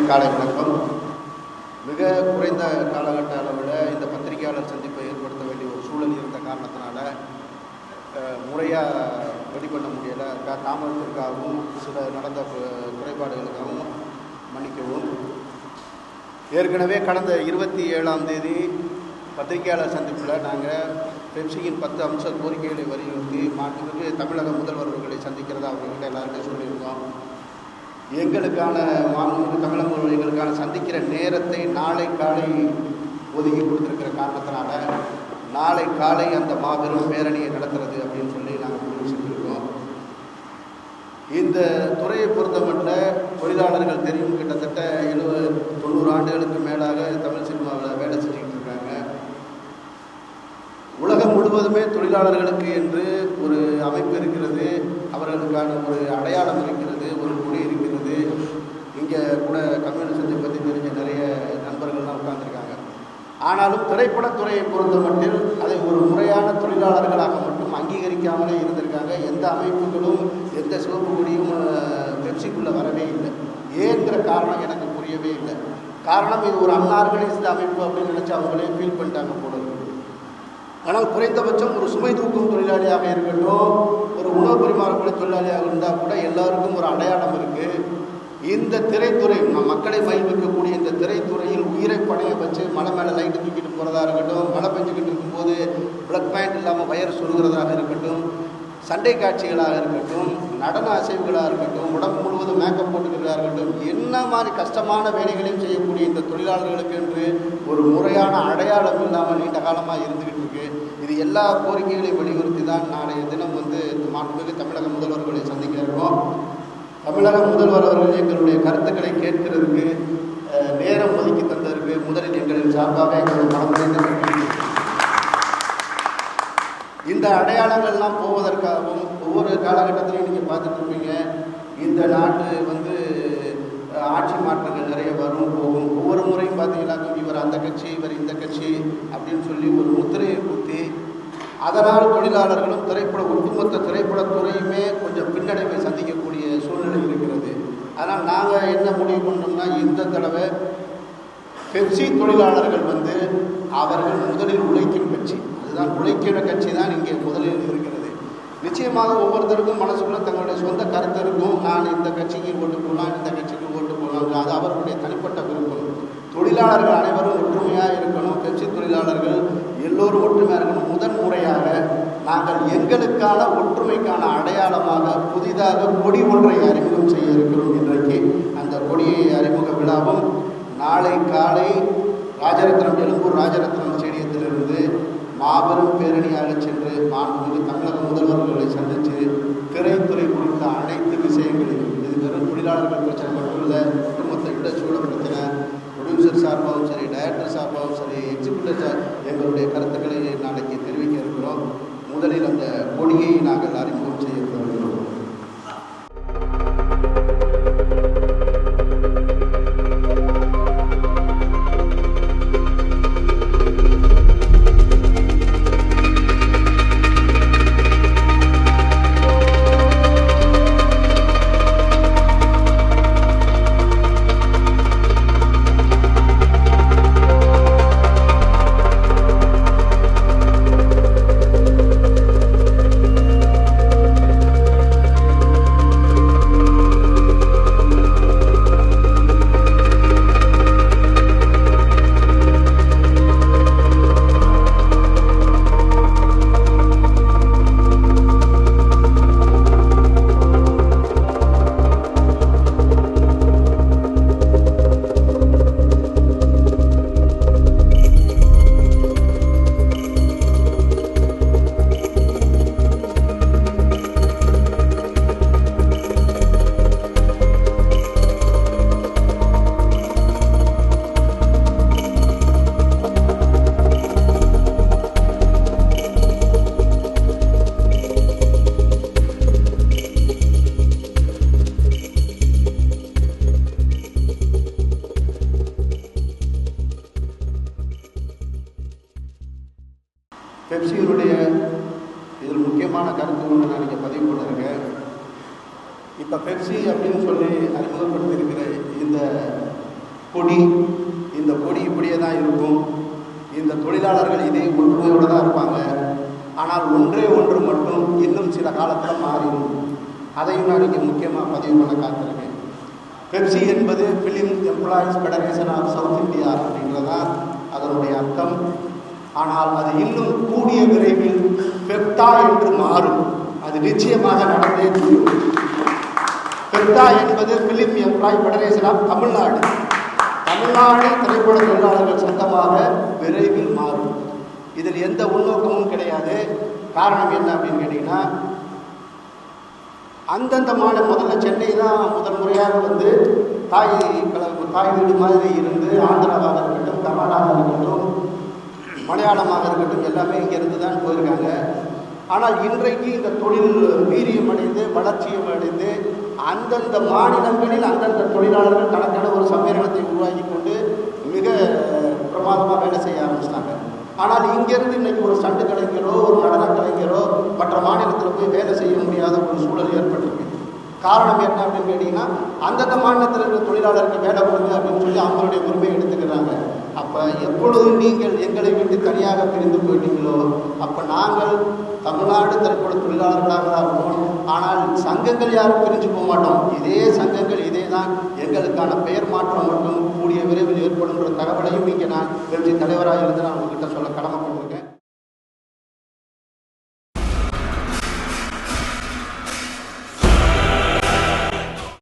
காலை வணக்கம். மிக குறைந்த காலகட்ட அளவில் இந்த பத்திரிகையாளர் சந்திப்பை ஏற்படுத்த வேண்டிய ஒரு சூழல் இருந்த காரணத்தினால முறையாக ரெடி பண்ண முடியலை. தாமதத்திற்காகவும் சில நடந்த குறைபாடுகளுக்காகவும் மன்னிக்கவும். ஏற்கனவே கடந்த 27ஆம் தேதி பத்திரிகையாளர் சந்திப்பில் நாங்கள் பெப்சியின் 10 அம்ச கோரிக்கைகளை வலியுறுத்தி மாண்புமிகு தமிழக முதல்வர் அவர்களை சந்திக்கிறதா அவங்ககிட்ட எல்லாருக்கும் சொல்லியிருந்தோம். எங்களுக்கான மாண்புமிகு தமிழக முதல்வர் எங்களுக்கான சந்திக்கிற நேரத்தை நாளை காலை ஒதுக்கி கொடுத்துருக்கிற காரணத்தினால நாளை காலை அந்த மாபெரும் பேரணியை நடத்துறது அப்படின்னு சொல்லி நாங்கள் முடிவு செஞ்சுருக்கோம். இந்த துறையை பொறுத்தமட்டில் தொழிலாளர்கள் தெரியும், கிட்டத்தட்ட 70-90 ஆண்டுகளுக்கு மேலாக தமிழ் சினிமாவில் வேலை செஞ்சுக்கிட்டு இருக்காங்க. உலகம் முழுவதுமே தொழிலாளர்களுக்கு என்று ஒரு அமைப்பு இருக்கிறது, அவர்களுக்கான ஒரு அடையாளம் இருக்கிறது, ஒரு கொடி இருக்கிறது. இங்கே கூட கம்யூனிசத்தை பற்றி தெரிஞ்ச நிறைய நண்பர்கள்லாம் உட்கார்ந்துருக்காங்க. ஆனாலும் திரைப்படத்துறையை பொறுத்த மட்டில் அதை ஒரு முறையான தொழிலாளர்களாக மட்டும் அங்கீகரிக்காமலே இருந்திருக்காங்க. எந்த அமைப்புகளும் எந்த சிவப்பு கொடியும் பெப்சிக்குள்ளே வரவே இல்லை. ஏங்கிற காரணம் எனக்கு புரியவே இல்லை. காரணம் இது ஒரு அன்ஆர்கனைஸ்டு அமைப்பு அப்படின்னு நினச்சி அவங்களே ஃபீல் பண்ணிட்டாங்க போல. ஆனால் குறைந்தபட்சம் ஒரு சுமை தூக்கும் தொழிலாளியாக இருக்கட்டும், ஒரு உணவு பரிமாறக்கூடிய தொழிலாளியாக இருந்தால் கூட எல்லாருக்கும் ஒரு அடையாளம் இருக்குது. இந்த திரைத்துறை மக்களை மகிழ்விக்கக்கூடிய இந்த திரைத்துறையில் உயிரை பணைய வச்சு மலை மேலே லைட்டு தூக்கிட்டு போகிறதா இருக்கட்டும், மழை பெஞ்சுக்கிட்டு இருக்கும்போது பிளக் பாயிண்ட் இல்லாமல் வயர் சொல்கிறதாக இருக்கட்டும், சண்டை காட்சிகளாக இருக்கட்டும், நடன அசைவுகளாக இருக்கட்டும், உடம்பு முழுவதும் மேக்கப் போட்டுக்கிறதா இருக்கட்டும், என்ன மாதிரி கஷ்டமான வேலைகளையும் செய்யக்கூடிய இந்த தொழிலாளர்களுக்கு என்று ஒரு முறையான அடையாளம் இல்லாமல் நீண்ட காலமாக இருந்துக்கிட்டு இருக்கு. இது எல்லா கோரிக்கைகளையும் வலியுறுத்தி தான் நாளைய தினம் மாண்புமிகு தமிழக முதல்வர்களை சந்திக்க இருக்கோம். தமிழக முதல்வர் அவர்கள் எங்களுடைய கருத்துக்களை கேட்கிறதுக்கு நேரம் ஒதுக்கி தந்ததற்கு முதலில் எங்களின் சார்பாக எங்களுடைய மனமுறைந்த இந்த அடையாளங்கள்லாம் போவதற்காகவும் ஒவ்வொரு காலகட்டத்திலையும் நீங்கள் பார்த்துட்டு இருப்பீங்க. இந்த நாட்டு ஆட்சி மாற்றங்கள் நிறைய வரும் போகும். ஒவ்வொரு முறையும் பார்த்தீங்கன்னா இவர் அந்த கட்சி இவர் இந்த கட்சி அப்படின்னு சொல்லி ஒரு முத்திரையை குத்தி அதனால் தொழிலாளர்களும் ஒட்டுமொத்த திரைப்படத்துறையுமே கொஞ்சம் பின்னடைவை சந்திக்கக்கூடிய சூழ்நிலை இருக்கிறது. அதனால் நாங்கள் என்ன முடிவு பண்ணோம்னா, இந்த தடவை பெப்சி தொழிலாளர்கள் அவர்கள் முதலில் உழைக்கும் கட்சி, அதுதான் உழைக்கிற கட்சி தான் இங்கே முதலில் இருக்கிறது. நிச்சயமாக ஒவ்வொருத்தருக்கும் மனசுக்குள்ள தங்களுடைய சொந்த கருத்து இருக்கும். நான் இந்த கட்சிக்கு ஓட்டு போகலாம், இந்த கட்சிக்கு ஓட்டு போகலாம், அது அவர்களுடைய தனிப்பட்ட விருப்பம். தொழிலாளர்கள் அனைவரும் ஒற்றுமையாக இருக்கணும். பெப்சி தொழிலாளர்கள் எல்லோரும் ஒற்றுமையாக இருக்கணும். முதன்முறையாக நாங்கள் எங்களுக்கான ஒற்றுமைக்கான அடையாளமாக புதிதாக கொடி ஒன்றை அறிமுகம் செய்ய இருக்கிறோம். இன்றைக்கு அந்த கொடியை அறிமுக விழாவும் நாளை காலை எழும்பூர் ராஜரத்னம் ஸ்டேடியத்திலிருந்து மாபெரும் பேரணியாக சென்று மாண்புமிகு தமிழக முதல்வர்களை சந்தித்து திரைத்துறை குறித்த அனைத்து விஷயங்களையும், இது வெறும் தொழிலாளர்கள் பிரச்சனை மட்டும் இல்லை, ஒட்டுமொத்த இண்டஸ்ட்ரியோட பிரச்சனை, ப்ரொடியூசர் சார்பாகவும் சரி, டைரக்டர் சார்பாகவும் சரி, எக்ஸிக்யூட்டிவ் எங்களுடைய கருத்துக்களை நாளைக்கு தெரிவிக்க இருக்கிறோம். முதலில் அந்த கொடியை நாங்கள் அறிமுகம் செய்ய இருக்கிறோம். பெப்சியினுடைய இதில் முக்கியமான கருத்து ஒன்று நான் இங்கே பதிவு பண்ணியிருக்கேன். இப்போ பெப்சி அப்படின்னு சொல்லி அறிமுகப்படுத்தியிருக்கிற இந்த கொடி, இந்த கொடி இப்படியே தான் இருக்கும், இந்த தொழிலாளர்கள் இதே ஒற்றுமையோடு தான் இருப்பாங்க. ஆனால் ஒன்றே ஒன்று மட்டும் இன்னும் சில காலத்தில் மாறிடும். அதையும் நான் இங்கே முக்கியமாக பதிவு பண்ண காத்திருக்கேன். பெப்சி என்பது film employees federation of south India அப்படின்றதான் அதனுடைய அர்த்தம். ஆனால் அது இன்னும் கூடிய விரைவில் பெப்டா என்று மாறும். அது நிச்சயமாக நடந்தே தீரும். பெப்டா என்பது film employee federation of Tamil Nadu, Tamil Nadu திரைப்பட தொழிலாளர்கள் சங்கமாக விரைவில் மாறும். இதில் எந்த உள்நோக்கமும் கிடையாது. காரணம் என்ன அப்படின்னு கேட்டிங்கன்னா, அந்தந்த முதல்ல சென்னை தான் முதல் முறையாக வந்து தாய் வீடு மாதிரி இருந்து, ஆந்திராவாக இருக்கட்டும், கர்நாடகாவாக இருக்கட்டும், மலையாளமாக இருக்கட்டும், எல்லாமே இங்கேருந்து தான் போயிருக்காங்க. ஆனால் இன்றைக்கு இந்த தொழில் வீரியம் அடைந்து வளர்ச்சியும் அடைந்து அந்தந்த மாநிலங்களில் அந்தந்த தொழிலாளர்கள் தனக்கான ஒரு சம்மேளனத்தை உருவாக்கி கொண்டு மிக பிரமாதமாக வேலை செய்ய ஆரம்பிச்சிட்டாங்க. ஆனால் இங்கேருந்து இன்றைக்கி ஒரு சண்டு கலைஞரோ ஒரு நடன கலைஞரோ மற்ற மாநிலத்தில் போய் வேலை செய்ய முடியாத ஒரு சூழல் ஏற்பட்டிருக்கு. காரணம் என்ன அப்படின்னு கேட்டிங்கன்னா, அந்தந்த மாநிலத்தில் இருக்கிற தொழிலாளருக்கு வேலை கொடுங்க அப்படின்னு சொல்லி அவங்களுடைய உரிமையை எடுத்துக்கிறாங்க. அப்போ எப்பொழுது நீங்கள் எங்களை விட்டு தனியாக பிரிந்து போயிட்டீங்களோ அப்போ நாங்கள் தமிழ்நாடு திரைப்பட தொழிலாளர்களாக தான் இருப்போம். ஆனால் சங்கங்கள் யாரும் பிரிஞ்சு போக மாட்டோம். இதே சங்கங்கள் இதே தான். எங்களுக்கான பெயர் மாற்றம் மட்டும் கூடிய விரைவில் ஏற்படுங்கிற தகவலையும் இங்கே நான் வெற்றி தலைவராக இருந்து நான் உங்ககிட்ட சொல்ல கடமைப்பட்டேன்.